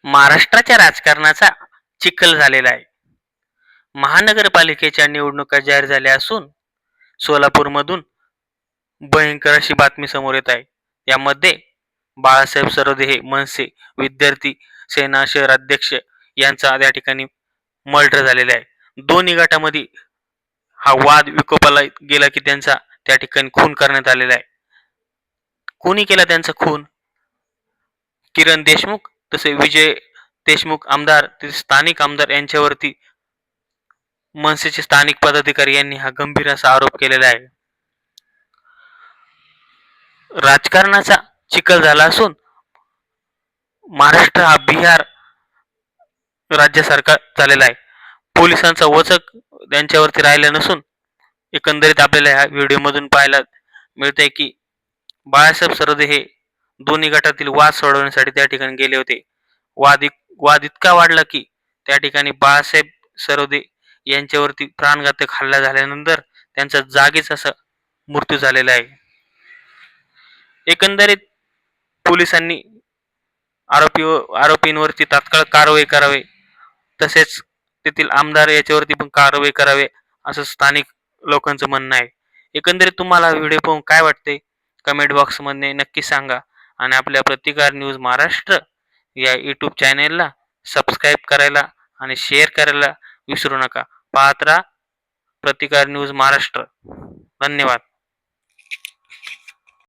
महाराष्ट्राच्या राजकारणाचा चिखल झालेला आहे. महानगरपालिकेच्या निवडणुका जाहीर झाल्या असून सोलापूरमधून भयंकर अशी बातमी समोर येत आहे. यामध्ये बाळासाहेब सरोदे हे मनसे विद्यार्थी सेना शहराध्यक्ष यांचा त्या ठिकाणी मर्डर झालेला आहे. दोन्ही गटामध्ये हा वाद विकोपाला गेला की त्यांचा त्या ठिकाणी खून करण्यात आलेला आहे. कोणी केला त्यांचा खून? किरण देशमुख तसे विजय देशमुख आमदार स्थानिक आमदार यांच्यावरती मनसेचे स्थानिक पदाधिकारी यांनी हा गंभीर असा आरोप केलेला आहे. राजकारणाचा चिखल झाला असून महाराष्ट्र हा बिहार राज्यासारखा झालेला आहे. पोलिसांचा वचक त्यांच्यावरती राहिला नसून एकंदरीत आपल्याला ह्या व्हिडिओमधून पाहायला मिळतंय की बाळासाहेब सरोदे हे दोन्ही गटातील वाद सोडवण्यासाठी त्या ठिकाणी गेले होते. वाद इतका वाढला की त्या ठिकाणी बाळासाहेब सरोदे यांच्यावरती प्राणघातक हल्ला झाल्यानंतर त्यांचा जागीच असा मृत्यू झालेला आहे. एकंदरीत पोलिसांनी आरोपींवरती तात्काळ कारवाई करावी, तसेच तेथील आमदार याच्यावरती पण कारवाई करावी असं स्थानिक लोकांचं म्हणणं आहे. एकंदरीत तुम्हाला व्हिडिओ पाहून काय वाटते कमेंट बॉक्समध्ये नक्की सांगा आणि आपल्या प्रतिकार न्यूज महाराष्ट्र या यूट्यूब चॅनेलला सबस्क्राईब करायला आणि शेअर करायला विसरू नका. पाहत राहा प्रतिकार न्यूज महाराष्ट्र. धन्यवाद.